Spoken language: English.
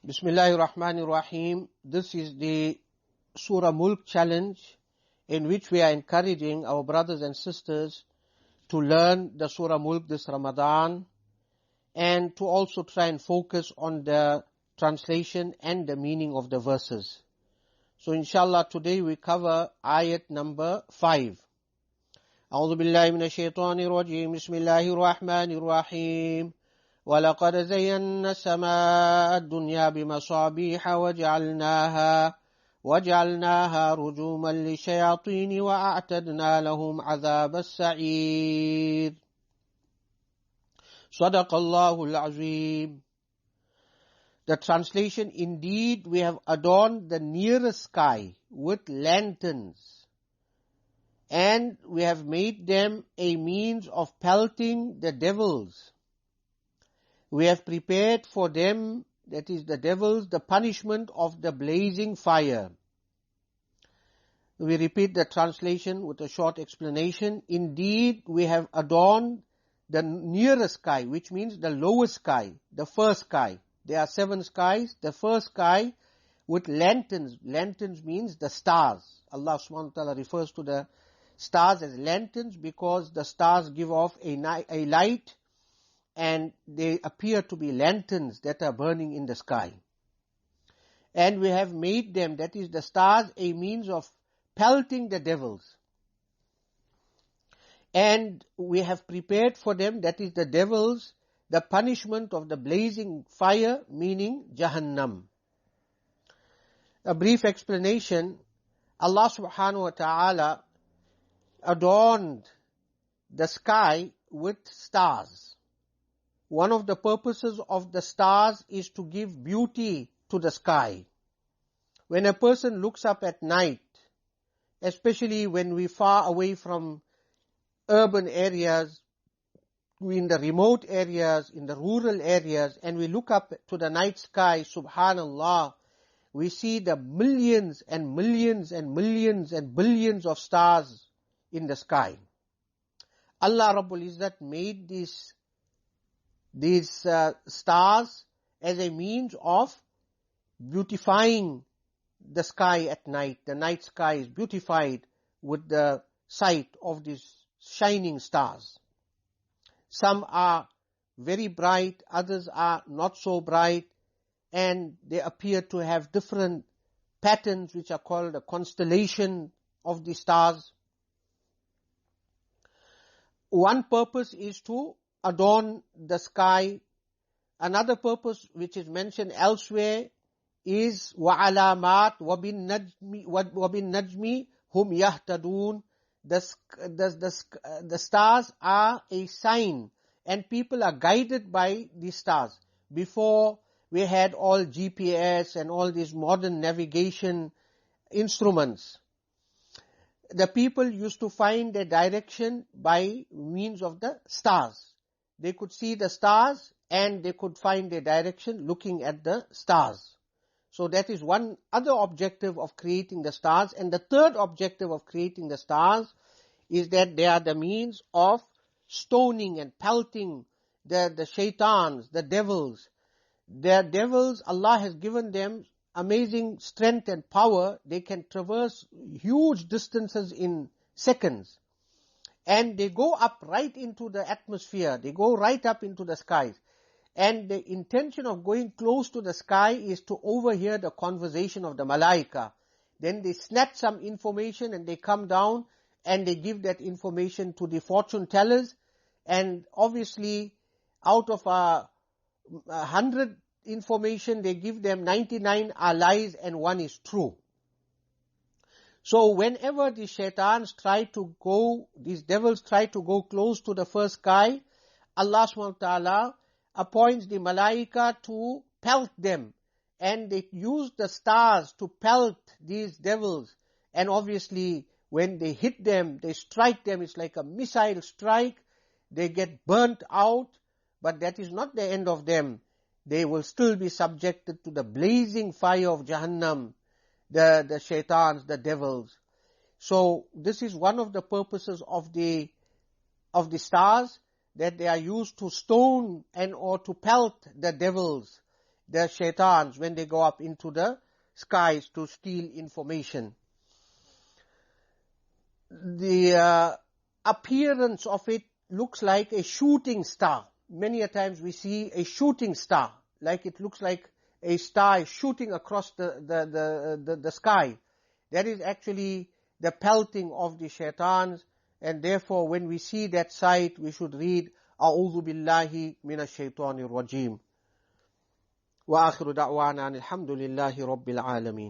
Bismillahir Rahmanir Rahim. This is the Surah Mulk challenge in which we are encouraging our brothers and sisters to learn the Surah Mulk this Ramadan and to also try and focus on the translation and the meaning of the verses. So inshallah today we cover ayat number 5. أعوذ بالله من الشيطان الرجيم بسم الله الرحمن الرحيم وَلَقَدْ زَيَّنَّا السَّمَاءَ الدُّنْيَا بِمَصَابِيحَ وَجَعَلْنَاهَا رُجُومًا لِلشَّيَاطِينِ وَأَعْتَدْنَا لَهُمْ عَذَابَ السَّعِيرِ صدق الله العظيم. The translation, indeed we have adorned the nearest sky with lanterns, and we have made them a means of pelting the devils. We have prepared for them, that is the devils, the punishment of the blazing fire. We repeat the translation with a short explanation. Indeed, we have adorned the nearest sky, which means the lowest sky, the first sky. There are 7 skies. The first sky with lanterns. Lanterns means the stars. Allah subhanahu wa ta'ala refers to the stars as lanterns because the stars give off a light, and they appear to be lanterns that are burning in the sky. And we have made them, that is the stars, a means of pelting the devils. And we have prepared for them, that is the devils, the punishment of the blazing fire, meaning Jahannam. A brief explanation. Allah subhanahu wa ta'ala adorned the sky with stars. One of the purposes of the stars is to give beauty to the sky. When a person looks up at night, especially when we're far away from urban areas, we're in the remote areas, in the rural areas, and we look up to the night sky, subhanallah, we see the millions and millions and millions and billions of stars in the sky. Allah Rabbul Izzat made these stars as a means of beautifying the sky at night. The night sky is beautified with the sight of these shining stars. Some are very bright, others are not so bright, and they appear to have different patterns which are called a constellation of the stars. One purpose is to adorn the sky. Another purpose which is mentioned elsewhere is وَعَلَامَاتٍ وَبِالنَّجْمِ هُمْ يَهْتَدُونَ. The stars are a sign, and people are guided by the stars. Before we had all GPS and all these modern navigation instruments, the people used to find their direction by means of the stars. They could see the stars and they could find their direction looking at the stars. So that is one other objective of creating the stars. And the third objective of creating the stars is that they are the means of stoning and pelting the shaitans, the devils. The devils, Allah has given them amazing strength and power. They can traverse huge distances in seconds. And they go up right into the atmosphere. They go right up into the skies. And the intention of going close to the sky is to overhear the conversation of the malaika. Then they snatch some information and they come down and they give that information to the fortune tellers. And obviously, out of 100 information, they give them 99 are lies and 1 is true. So whenever the shaitans these devils try to go close to the first sky, Allah subhanahu wa ta'ala appoints the malaika to pelt them. And they use the stars to pelt these devils. And obviously when they hit them, they strike them, it's like a missile strike. They get burnt out, but that is not the end of them. They will still be subjected to the blazing fire of Jahannam. The shaitans, the devils. So this is one of the purposes of the stars, that they are used to stone and or to pelt the devils. the shaitans when they go up into the skies to steal information. The appearance of it looks like a shooting star. Many a times we see a shooting star, like it looks like a star is shooting across the sky. That is actually the pelting of the shaitans, and therefore when we see that sight, we should read أعوذ بالله من الشيطان الرجيم. وآخر دعوانا الحمد لله رب العالمين.